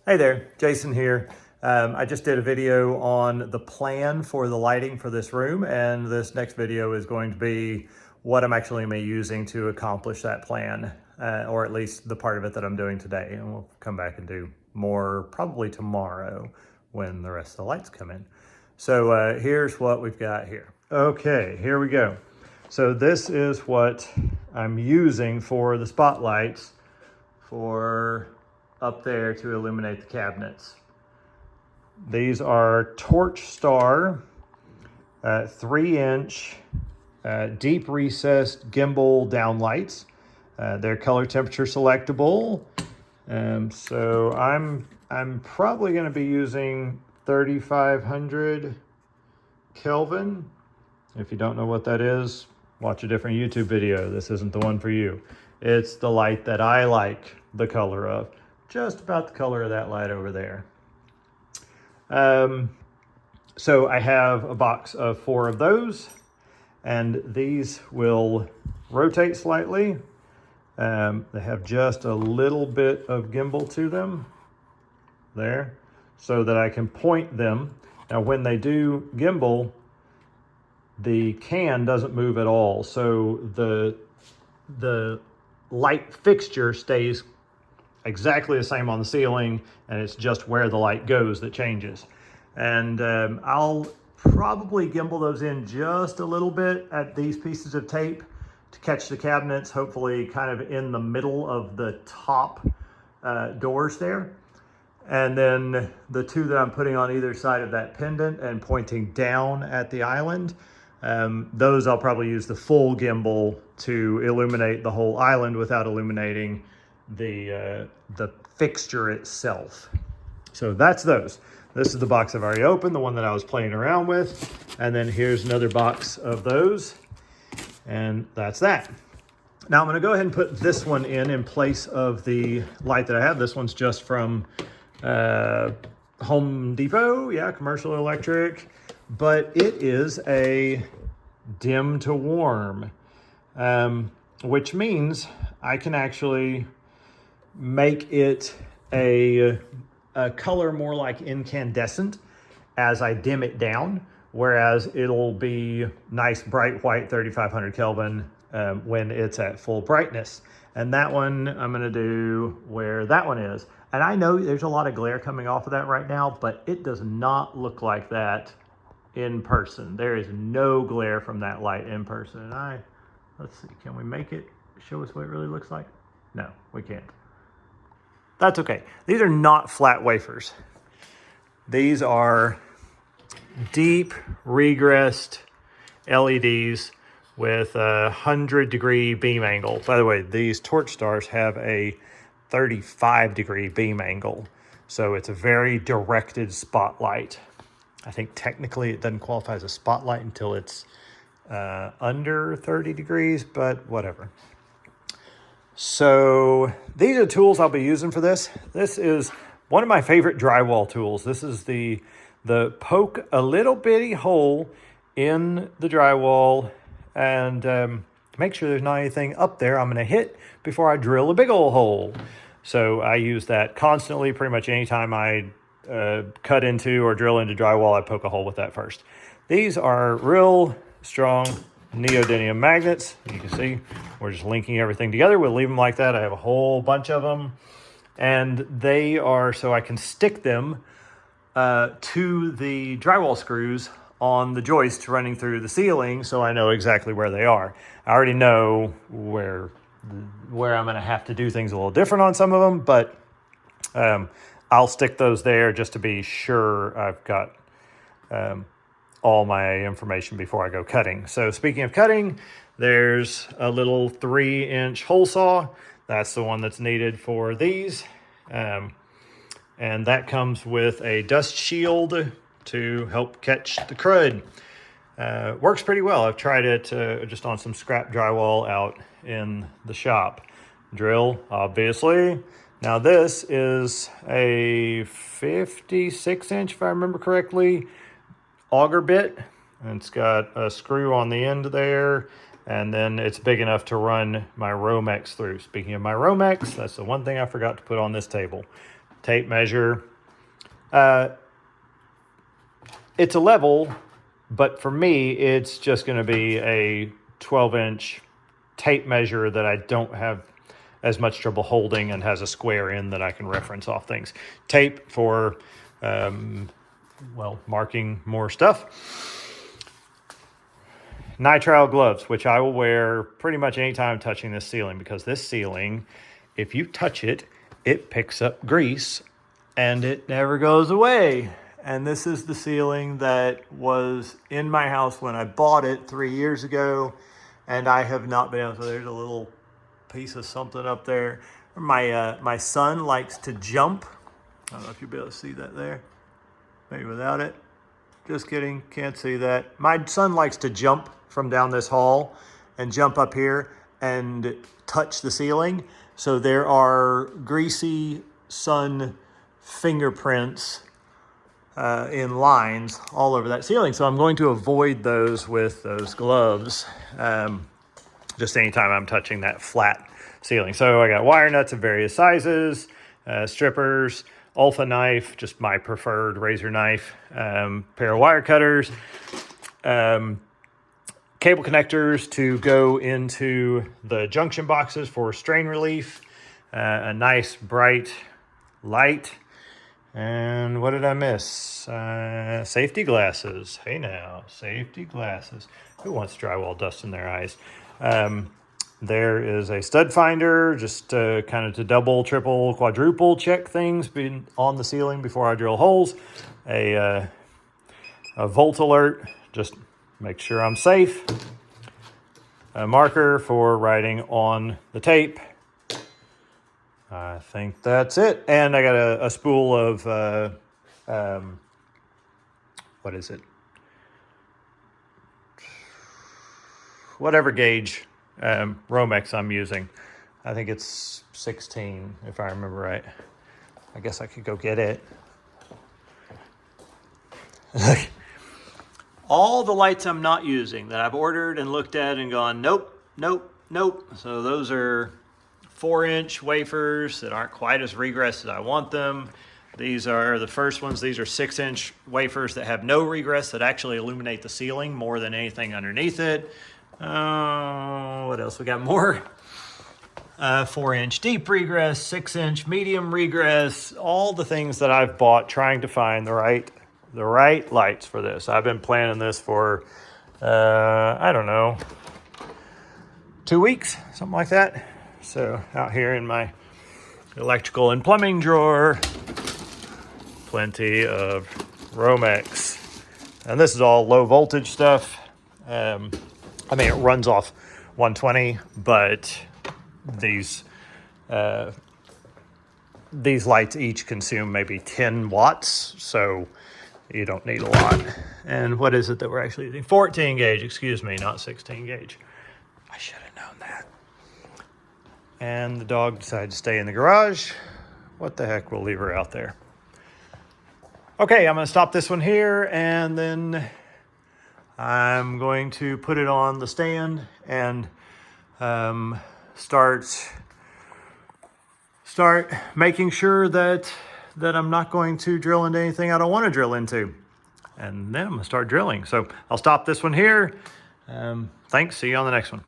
Hey there, Jason here. I just did a video on the plan for the lighting for this room, and this next video is going to be what I'm actually going to be using to accomplish that plan, or at least the part of it that I'm doing today. And we'll come back and do more probably tomorrow when the rest of the lights come in. So here's what we've got here. Okay, here we go. So this is what I'm using for the spotlights for up there to illuminate the cabinets. These are Torch Star 3-inch deep recessed gimbal downlights. They're color temperature selectable. So I'm probably going to be using 3500 Kelvin. If you don't know what that is, watch a different YouTube video. This isn't the one for you. It's the light that I like the color of. Just about the color of that light over there. So I have a box of 4 of those, and these will rotate slightly. They have just a little bit of gimbal to them there, so that I can point them. Now when they do gimbal, the can doesn't move at all, so the light fixture stays exactly the same on the ceiling, and it's just where the light goes that changes. And I'll probably gimbal those in just a little bit at these pieces of tape to catch the cabinets, hopefully kind of in the middle of the top doors there. And then the 2 that I'm putting on either side of that pendant and pointing down at the island, those I'll probably use the full gimbal to illuminate the whole island without illuminating the fixture itself. So that's those. This is the box I've already opened, the one that I was playing around with. And then here's another box of those. And that's that. Now I'm going to go ahead and put this one in place of the light that I have. This one's just from Home Depot. Yeah, commercial electric. But it is a dim to warm, which means I can actually make it a color more like incandescent as I dim it down, whereas it'll be nice bright white 3500 Kelvin when it's at full brightness. And that one I'm going to do where that one is. And I know there's a lot of glare coming off of that right now, but it does not look like that in person. There is no glare from that light in person. And let's see, can we make it show us what it really looks like? No, we can't. That's okay. These are not flat wafers. These are deep regressed LEDs with a 100-degree beam angle. By the way, these Torch Stars have a 35-degree beam angle. So it's a very directed spotlight. I think technically it doesn't qualify as a spotlight until it's under 30 degrees, but whatever. So these are tools I'll be using for this. This is one of my favorite drywall tools. This is the poke a little bitty hole in the drywall and make sure there's not anything up there I'm going to hit before I drill a big old hole. So I use that constantly. Pretty much anytime I cut into or drill into drywall, I poke a hole with that first. These are real strong neodymium magnets. You can see we're just linking everything together. We'll leave them like that. I have a whole bunch of them, and they are so I can stick them to the drywall screws on the joist running through the ceiling, so I know exactly where they are. I already know where I'm going to have to do things a little different on some of them, but I'll stick those there just to be sure I've got all my information before I go cutting. So speaking of cutting, there's a little 3-inch hole saw. That's the one that's needed for these. And that comes with a dust shield to help catch the crud. Works pretty well. I've tried it just on some scrap drywall out in the shop. Drill, obviously. Now this is a 56-inch, if I remember correctly, auger bit, and it's got a screw on the end there, and then it's big enough to run my Romex through. Speaking of my Romex, that's the one thing I forgot to put on this table. tape measure. It's a level, but for me, it's just going to be a 12-inch tape measure that I don't have as much trouble holding and has a square end that I can reference off things. Tape for, well, marking more stuff. Nitrile gloves, which I will wear pretty much anytime touching this ceiling, because this ceiling, if you touch it, it picks up grease and it never goes away. And this is the ceiling that was in my house when I bought it 3 years ago, and I have not been able to. There's a little piece of something up there. My son likes to jump. I don't know if you'll be able to see that there. Maybe without it. Just kidding, can't see that. My son likes to jump from down this hall and jump up here and touch the ceiling. So there are greasy sun fingerprints in lines all over that ceiling. So I'm going to avoid those with those gloves, just anytime I'm touching that flat ceiling. So I got wire nuts of various sizes, strippers, Alpha knife, just my preferred razor knife, pair of wire cutters, cable connectors to go into the junction boxes for strain relief, a nice bright light. And what did I miss? Safety glasses. Hey now, safety glasses. Who wants drywall dust in their eyes? There is a stud finder, just kind of to double, triple, quadruple check things being on the ceiling before I drill holes. A volt alert, just make sure I'm safe. A marker for writing on the tape. I think that's it. And I got a spool of, what is it? Whatever gauge Romex I'm using. I think it's 16, if I remember right. I guess I could go get it. All the lights I'm not using that I've ordered and looked at and gone, nope, nope, nope. So those are 4-inch wafers that aren't quite as regress as I want them. These are the first ones. These are 6-inch wafers that have no regress, that actually illuminate the ceiling more than anything underneath it. What else? We got more 4-inch deep regress, 6-inch medium regress, all the things that I've bought trying to find the right lights for this. I've been planning this for, I don't know, 2 weeks, something like that. So out here in my electrical and plumbing drawer, plenty of Romex. And this is all low voltage stuff. I mean, it runs off 120, but these lights each consume maybe 10 watts, so you don't need a lot. And what is it that we're actually using? 14 gauge, excuse me, not 16 gauge. I should have known that. And the dog decided to stay in the garage. What the heck, we'll leave her out there. Okay, I'm gonna stop this one here, and then I'm going to put it on the stand and start making sure that I'm not going to drill into anything I don't want to drill into. And then I'm gonna start drilling. So I'll stop this one here. Thanks, see you on the next one.